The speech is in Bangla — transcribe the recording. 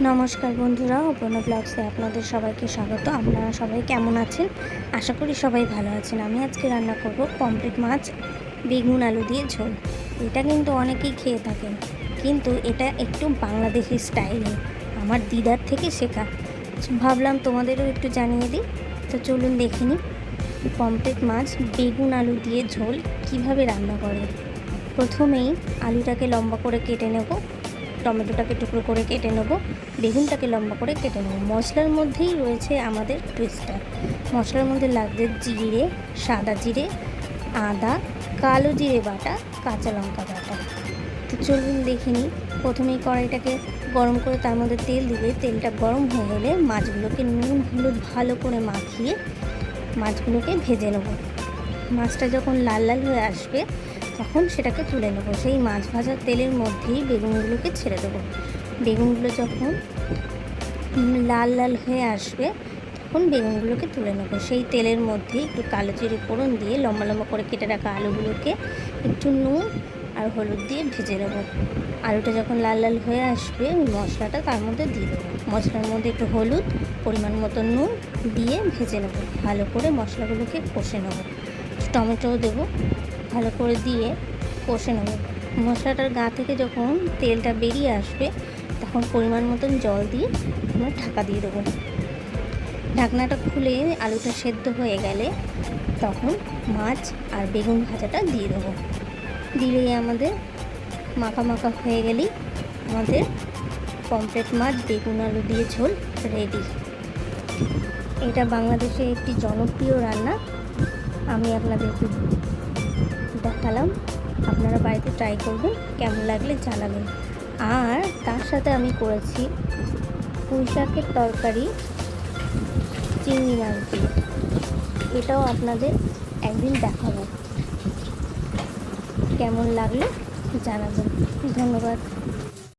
নমস্কার বন্ধুরা, অপর্ণা ব্লগসে আপনাদের সবাইকে স্বাগত। আপনারা সবাই কেমন আছেন? আশা করি সবাই ভালো আছেন। আমি আজকে রান্না করব পমফ্রেট মাছ বেগুন আলু দিয়ে ঝোল। এটা কিন্তু অনেকেই খেয়ে থাকেন, কিন্তু এটা একটু বাংলাদেশি স্টাইলে আমার দিদার থেকে শেখা। ভাবলাম তোমাদেরও একটু জানিয়ে দিই। তো চলুন দেখে নিই পমফ্রেট মাছ বেগুন আলু দিয়ে ঝোল কিভাবে রান্না করে। প্রথমেই আলুটাকে লম্বা করে কেটে নেব, টমেটোটাকে টুকরো করে কেটে নেব, বেগুনটাকে লম্বা করে কেটে নেব। মশলার মধ্যেই রয়েছে আমাদের টুইস্টার। মশলার মধ্যে লাগবে জিরে, সাদা জিরে, আদা, কালো জিরে বাটা, কাঁচা লঙ্কা বাটা। তো চলুন দেখে নিই। প্রথমেই কড়াইটাকে গরম করে তার মধ্যে তেল দিলে তেলটা গরম হয়ে গেলে মাছগুলোকে নুন হলুদ ভালো করে মাখিয়ে মাছগুলোকে ভেজে নেব। মাছটা যখন লাল লাল হয়ে আসবে তখন সেটাকে তুলে নেব। সেই মাছ ভাজার তেলের মধ্যেই বেগুনগুলোকে ছেড়ে দেবো। বেগুনগুলো যখন লাল লাল হয়ে আসবে তখন বেগুনগুলোকে তুলে নেব। সেই তেলের মধ্যে একটু কালো জিরে ফোড়ন দিয়ে লম্বা লম্বা করে কেটে রাখা আলুগুলোকে একটু নুন আর হলুদ দিয়ে ভেজে নেব। আলুটা যখন লাল লাল হয়ে আসবে মশলাটা তার মধ্যে দিয়ে দেবো। মশলার মধ্যে একটু হলুদ, পরিমাণ মতো নুন দিয়ে ভেজে নেব। ভালো করে মশলাগুলোকে কষে নেব। টমেটোও দেবো, ভালো করে দিয়ে কষে নেব। মশলাটার গা থেকে যখন তেলটা বেরিয়ে আসবে তখন পরিমাণ মতন জল দিয়ে আমরা ঢাকা দিয়ে দেবো। ঢাকনাটা খুলে আলুটা সেদ্ধ হয়ে গেলে তখন মাছ আর বেগুন ভাজাটা দিয়ে দেবো। দিলেই আমাদের মাখা মাখা হয়ে গেলেই আমাদের পমফ্রেট মাছ বেগুন আলু দিয়ে ঝোল রেডি। এটা বাংলাদেশে একটি জনপ্রিয় রান্না। আমি আপনাদেরকে দেখালাম, আপনারা বাড়িতে ট্রাই করবেন, কেমন লাগলে জানাবেন। আর তার সাথে আমি করেছি পুঁই শাকের তরকারি চিংড়ি মাছ দিয়ে। এটাও আপনাদের একদিন দেখাবো, কেমন লাগলে জানাবেন। ধন্যবাদ।